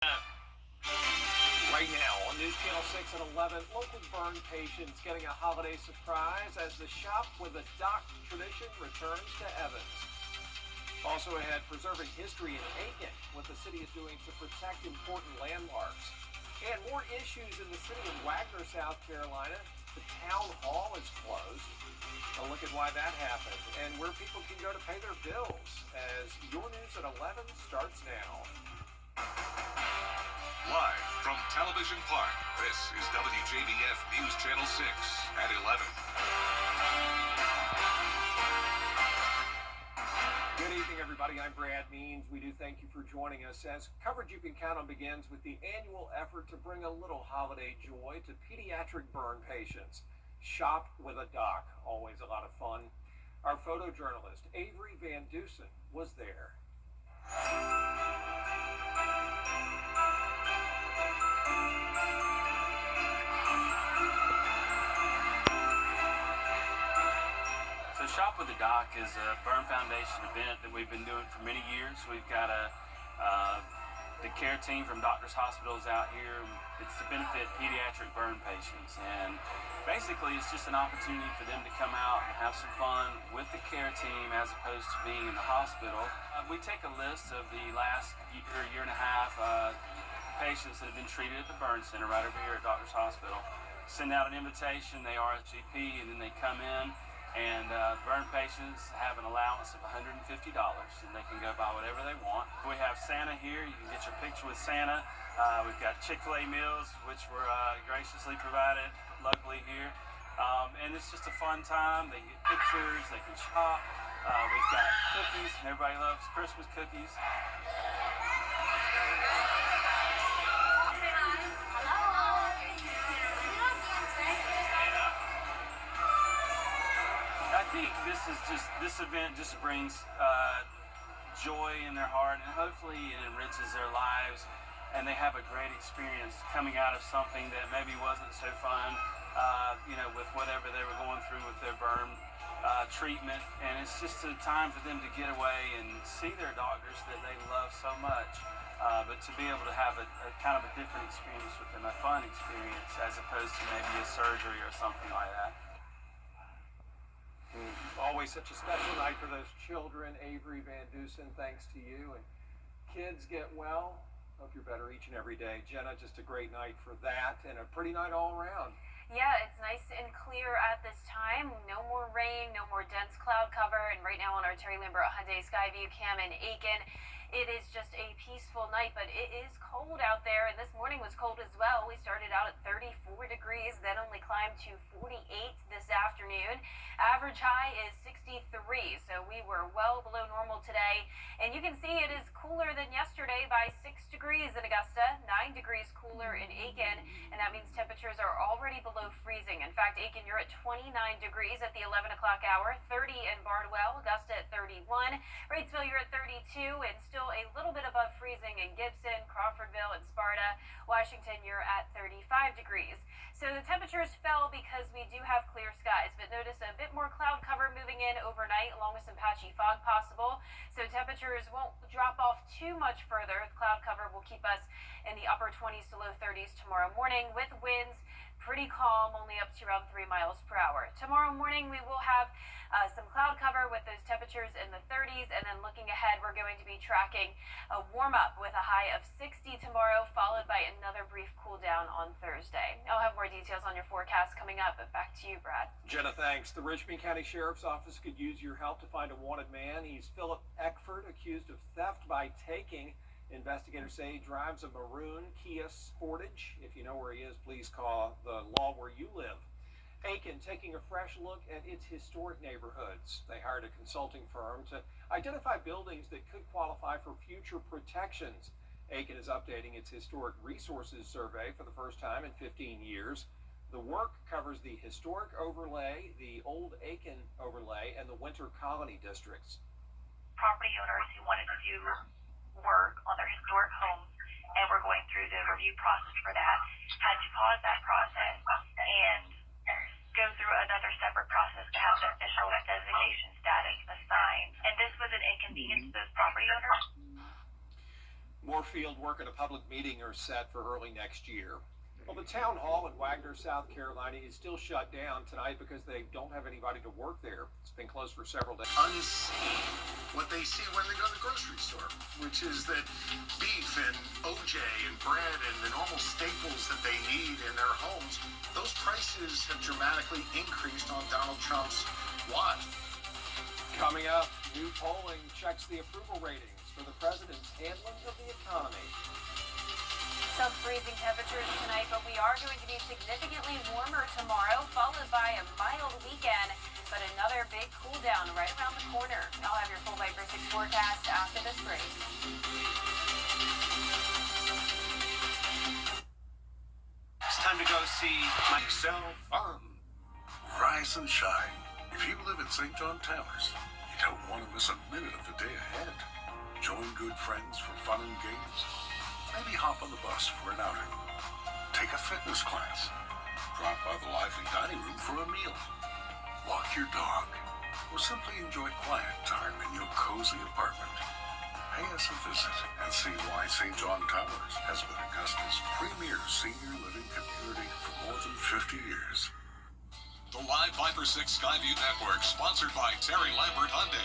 Right now on News Channel 6 at 11, local burn patients getting a holiday surprise as the Shop with a Dock tradition returns to Evans. Also ahead, preserving history in Aiken, what the city is doing to protect important landmarks. And more issues in the city of Wagner, South Carolina. The town hall is closed. A look at why that happened and where people can go to pay their bills as your news at 11 starts now. Live from Television Park, this is WJBF News Channel 6 at 11. Good evening, everybody. I'm Brad Means. We do thank you for joining us as coverage you can count on begins with the annual effort to bring a little holiday joy to pediatric burn patients. Shop with a Dock, always a lot of fun. Our photojournalist, Avery Van Dusen, was there. So Shop with a Dock is a Burn Foundation event that we've been doing for many years. We've got the care team from Doctors Hospitals out here. It's to benefit pediatric burn patients, and basically it's just an opportunity for them to come out and have some fun with the care team as opposed to being in the hospital. We take a list of the last year and a half patients that have been treated at the burn center right over here at Doctors Hospital. Send out an invitation, they RSVP, and then they come in. And burn patients have an allowance of $150, and they can go buy whatever they want. We have Santa here. You can get your picture with Santa. We've got Chick-fil-A meals, which were graciously provided locally here. And it's just a fun time. They get pictures, they can shop. We've got cookies. Everybody loves Christmas cookies. I think this event just brings joy in their heart, and hopefully it enriches their lives, and they have a great experience coming out of something that maybe wasn't so fun, with whatever they were going through with their burn treatment. And it's just a time for them to get away and see their doctors that they love so much, but to be able to have a kind of a different experience with them, a fun experience, as opposed to maybe a surgery or something like that. Always such a special night for those children. Avery Van Dusen, thanks to you. And kids get well. Hope you're better each and every day. Jenna, just a great night for that and a pretty night all around. Yeah, it's nice and clear at this time. No more rain, no more dense cloud cover. And right now on our Terry Lambert Hyundai Skyview cam in Aiken, it is just a peaceful night, but it is cold out there, and this morning was cold as well. We started out at 34 degrees, then only climbed to 48 this afternoon. Average high is 63, so we were well below normal today. And you can see it is cooler than yesterday by 6 degrees in Augusta, 9 degrees cooler in Aiken, and that means temperatures are already below freezing. In fact, Aiken, you're at 29 degrees at the 11 o'clock hour, 30 in Bardwell, Augusta at 31, Wrightsville, you're at 32, and still a little bit above freezing in Gibson, Crawfordville, and Sparta. Washington, you're at 35 degrees. So the temperatures fell because we do have clear skies, but notice a bit more cloud cover moving in overnight along with some patchy fog possible. So temperatures won't drop off too much further. The cloud cover will keep us in the upper 20s to low 30s tomorrow morning with winds pretty calm, only up to around 3 miles per hour. Tomorrow morning we will have some cloud cover with those temperatures in the 30s, and then looking ahead, we're going to be tracking a warm up with a high of 60 tomorrow, followed by another brief cool down on Thursday. I'll have more details on your forecast coming up, but back to you, Brad. Jenna, thanks. The Richmond County Sheriff's Office could use your help to find a wanted man. He's Philip Eckford, accused of theft by taking. Investigators say he drives a maroon Kia Sportage. If you know where he is, please call the law where you live. Aiken taking a fresh look at its historic neighborhoods. They hired a consulting firm to identify buildings that could qualify for future protections. Aiken is updating its historic resources survey for the first time in 15 years. The work covers the historic overlay, the old Aiken overlay, and the winter colony districts. Property owners who wanted to do work on their historic homes and were going through the review process for that had to pause that process and go through another separate process to have the official designation status assigned. And this was an inconvenience to those property owners. More field work and a public meeting are set for early next year. Well, the town hall in Wagner, South Carolina is still shut down tonight because they don't have anybody to work there. It's been closed for several days. Unseen what they see when they go to the grocery store, which is that beef and OJ and bread and the normal staples that they need in their homes, those prices have dramatically increased on Donald Trump's watch. Coming up, new polling checks the approval ratings for the president's handling of the economy. Some freezing temperatures tonight, but we are going to be significantly warmer tomorrow, followed by a mild weekend, but another big cool down right around the corner. I'll have your full Viper 6 forecast after this break. It's time to go see myself fun. Rise and shine. If you live in St. John Towers, you don't want to miss a minute of the day ahead. Join good friends for fun and games. Maybe hop on the bus for an outing. Take a fitness class. Drop by the lively dining room for a meal. Walk your dog. Or simply enjoy quiet time in your cozy apartment. Pay us a visit and see why St. John Towers has been Augusta's premier senior living community for more than 50 years. The live Viper 6 Skyview Network, sponsored by Terry Lambert Hyundai.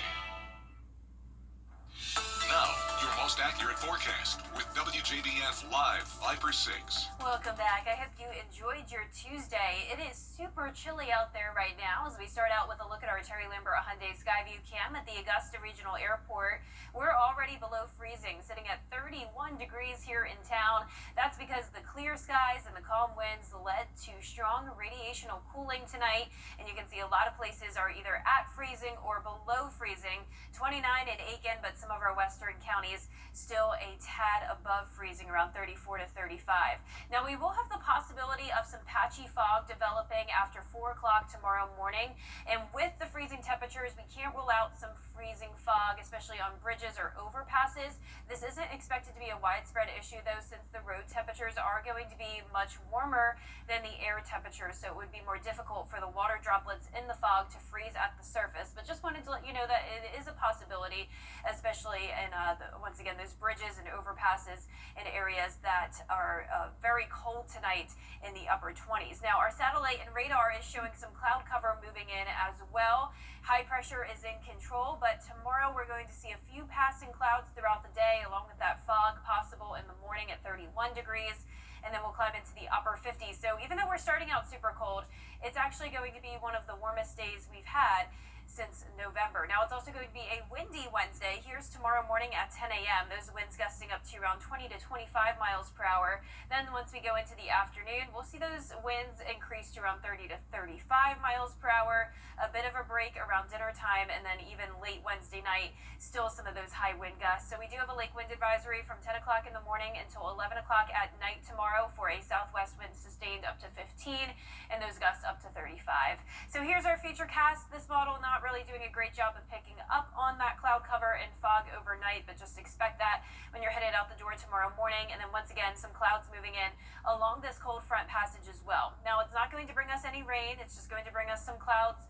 Now, your most accurate forecast with WJBF Live Viper 6. Welcome back. I hope you enjoyed your Tuesday. It is super chilly out there right now as we start out with a look at our Terry Lambert Hyundai Skyview cam at the Augusta Regional Airport. We're already below freezing, sitting at 31 degrees here in town. That's because the clear skies and the calm winds led to strong radiational cooling tonight, and you can see a lot of places are either at freezing or below freezing. 29 in Aiken, but some of our western counties still a tad above freezing, around 34 to 35. Now, we will have the possibility of some patchy fog developing after 4 o'clock tomorrow morning, and with the freezing temperatures, we can't rule out some freezing fog, especially on bridges or overpasses. This isn't expected to be a widespread issue, though, since the road temperatures are going to be much warmer than the air temperatures, so it would be more difficult for the water droplets in the fog to freeze at the surface. But just wanted to let you know that it is a possibility, especially in, once again, those bridges and overpasses in areas that are very cold tonight in the upper 20s. Now, our satellite and radar is showing some cloud cover moving in as well. High pressure is in control, but tomorrow we're going to see a few passing clouds throughout the day, along with that fog possible in the morning at 31 degrees. And then we'll climb into the upper 50s. So even though we're starting out super cold, it's actually going to be one of the warmest days we've had since November. Now, it's also going to be a windy Wednesday. Here's tomorrow morning at 10 a.m. Those winds gusting up to around 20 to 25 miles per hour. Then once we go into the afternoon, we'll see those winds increase to around 30 to 35 miles per hour. A bit of a break around dinner time, and then even late Wednesday night, still some of those high wind gusts. So we do have a lake wind advisory from 10 o'clock in the morning until 11 o'clock at night tomorrow for a southwest wind sustained up to 15, and those gusts up to 35. So here's our feature cast. This model not really doing a great job of picking up on that cloud cover and fog overnight, but just expect that when you're headed out the door tomorrow morning. And then once again, some clouds moving in along this cold front passage as well. Now, it's not going to bring us any rain. It's just going to bring us some clouds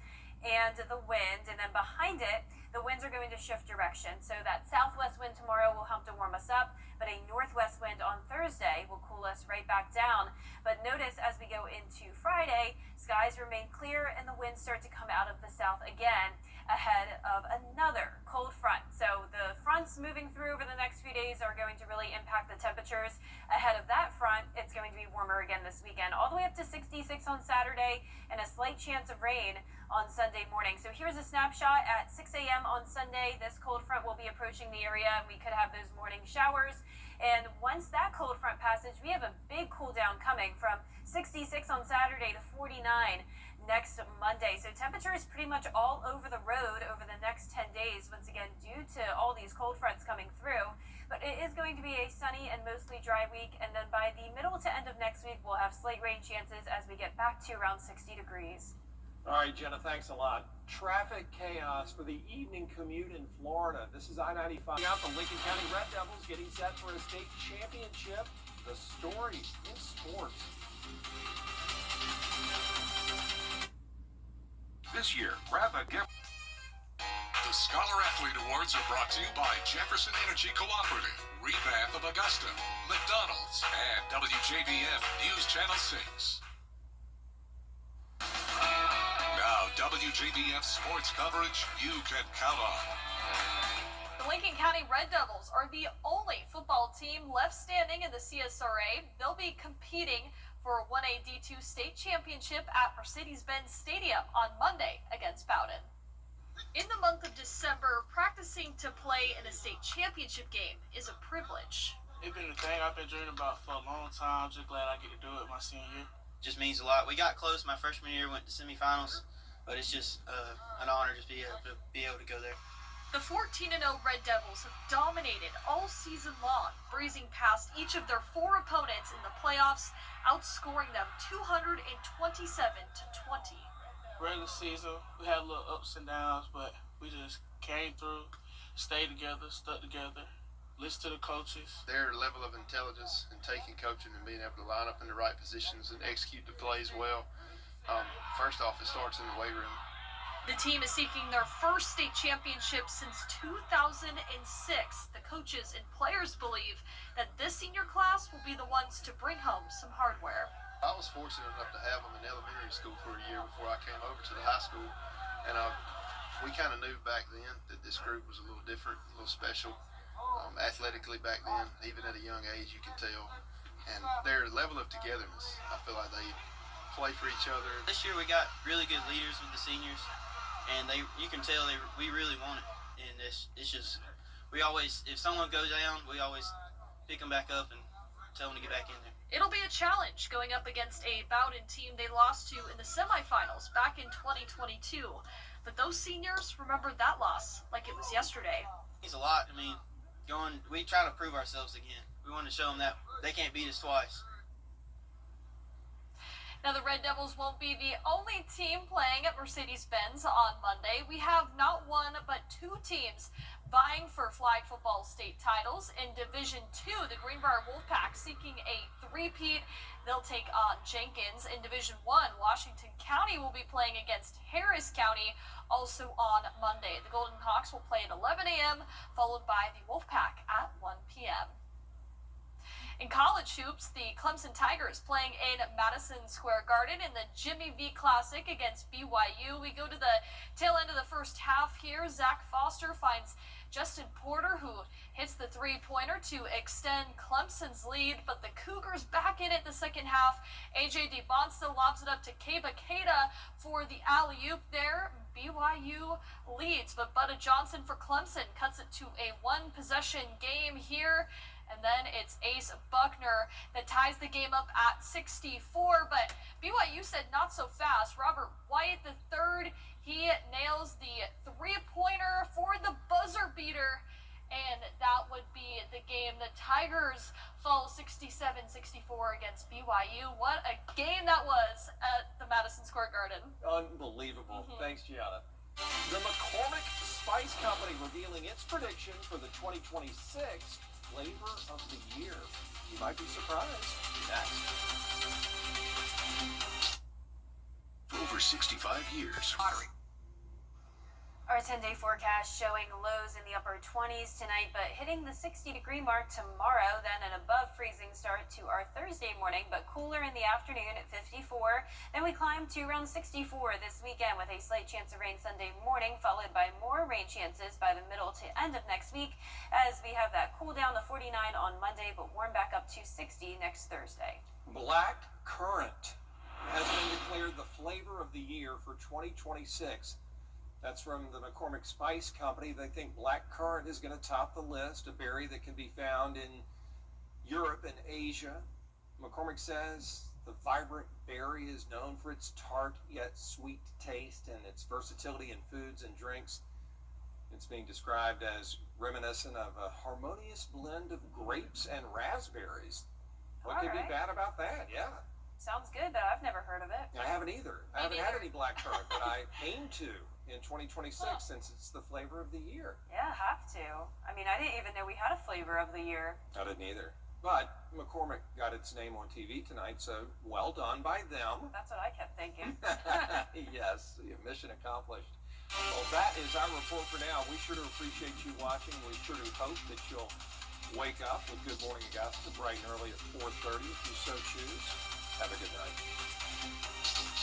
and the wind, and then behind it, the winds are going to shift direction. So that southwest wind tomorrow will help to warm us up, but a northwest wind on Thursday will cool us right back down. But notice as we go into Friday, skies remain clear and the winds start to come out of the south again ahead of another cold front. So the fronts moving through over the next few days are going to really impact the temperatures. Ahead of that front, it's going to be warmer again this weekend, all the way up to 66 on Saturday and a slight chance of rain on Sunday morning. So here's a snapshot at 6 a.m. on Sunday. This cold front will be approaching the area, and we could have those morning showers. And once that cold front passage, we have a big cool down coming from 66 on Saturday to 49 next Monday. So temperatures pretty much all over the road over the next 10 days, once again, due to all these cold fronts coming through. But it is going to be a sunny and mostly dry week. And then by the middle to end of next week, we'll have slight rain chances as we get back to around 60 degrees. All right, Jenna, thanks a lot. Traffic chaos for the evening commute in Florida. This is I-95. Out the Lincoln County Red Devils getting set for a state championship. The stories in sports. This year, grab a gift. The Scholar Athlete Awards are brought to you by Jefferson Energy Cooperative. revamp of Augusta, McDonald's, and WJBF News Channel 6. Now, WJBF sports coverage you can count on. The Lincoln County Red Devils are the only football team left standing in the CSRA. They'll be competing for a 1A D2 state championship at Mercedes-Benz Stadium on Monday against Bowden. In the month of December, practicing to play in a state championship game is a privilege. It's been a thing I've been dreaming about for a long time. I'm just glad I get to do it my senior year. Just means a lot. We got close my freshman year, went to semifinals, but it's just an honor to be able to go there. The 14-0 Red Devils have dominated all season long, breezing past each of their 4 opponents in the playoffs, outscoring them 227-20. Regular season, we had a little ups and downs, but we just came through, stayed together, stuck together, listened to the coaches. Their level of intelligence and taking coaching and being able to line up in the right positions and execute the plays well. First off, it starts in the weight room. The team is seeking their first state championship since 2006. The coaches and players believe that this senior class will be the ones to bring home some hardware. I was fortunate enough to have them in elementary school for a year before I came over to the high school, and we kind of knew back then that this group was a little different, a little special. Athletically back then, even at a young age, you can tell. And their level of togetherness, I feel like they play for each other. This year we got really good leaders with the seniors, and you can tell we really want it. And it's just, we always, if someone goes down, we always pick them back up and tell them to get back in there. It'll be a challenge going up against a Bowden team they lost to in the semifinals back in 2022. But those seniors remember that loss like it was yesterday. It's a lot. I mean, we try to prove ourselves again. We want to show them that they can't beat us twice. Now, the Red Devils won't be the only team playing at Mercedes-Benz on Monday. We have not one, but 2 teams vying for flag football state titles. In Division 2, the Greenbrier Wolfpack seeking a three-peat. They'll take on Jenkins. In Division 1, Washington County will be playing against Harris County, also on Monday. The Golden Hawks will play at 11 a.m., followed by the Wolfpack at 1 p.m. In college hoops, the Clemson Tigers playing in Madison Square Garden in the Jimmy V Classic against BYU. We go to the tail end of the first half here. Zach Foster finds Justin Porter, who hits the three-pointer to extend Clemson's lead, but the Cougars back in it the second half. A.J. DeBonsta lobs it up to Keba Keita for the alley-oop there. BYU leads, but Butta Johnson for Clemson cuts it to a one-possession game here. And then it's Ace Buckner that ties the game up at 64. But BYU said not so fast. Robert White, the third, he nails the three-pointer for the buzzer beater. And that would be the game. The Tigers fall 67-64 against BYU. What a game that was at the Madison Square Garden. Unbelievable. Thanks, Gianna. The McCormick Spice Company revealing its prediction for the 2026 Flavor of the Year. You might be surprised. Next. For over 65 years. Our 10-day forecast showing lows in the upper 20s tonight, but hitting the 60-degree mark tomorrow, then an above freezing start to our Thursday morning, but cooler in the afternoon at 54. Then we climb to around 64 this weekend with a slight chance of rain Sunday morning, followed by more rain chances by the middle to end of next week, as we have that cool down to 49 on Monday, but warm back up to 60 next Thursday. Black currant has been declared the flavor of the year for 2026. That's from the McCormick Spice Company. They think black currant is going to top the list, a berry that can be found in Europe and Asia. McCormick says the vibrant berry is known for its tart yet sweet taste and its versatility in foods and drinks. It's being described as reminiscent of a harmonious blend of grapes and raspberries. What could be bad about that? Yeah. Sounds good, but I've never heard of it. I haven't either. I haven't had any black currant, but I aim to in 2026 since it's the flavor of the year. Yeah, have to. I mean, I didn't even know we had a flavor of the year. I didn't either. But McCormick got its name on TV tonight, so well done by them. That's what I kept thinking. Yes, mission accomplished. Well, that is our report for now. We sure do appreciate you watching. We sure do hope that you'll Wake up with Good Morning Augusta bright and early at 4:30 if you so choose. Have a good night.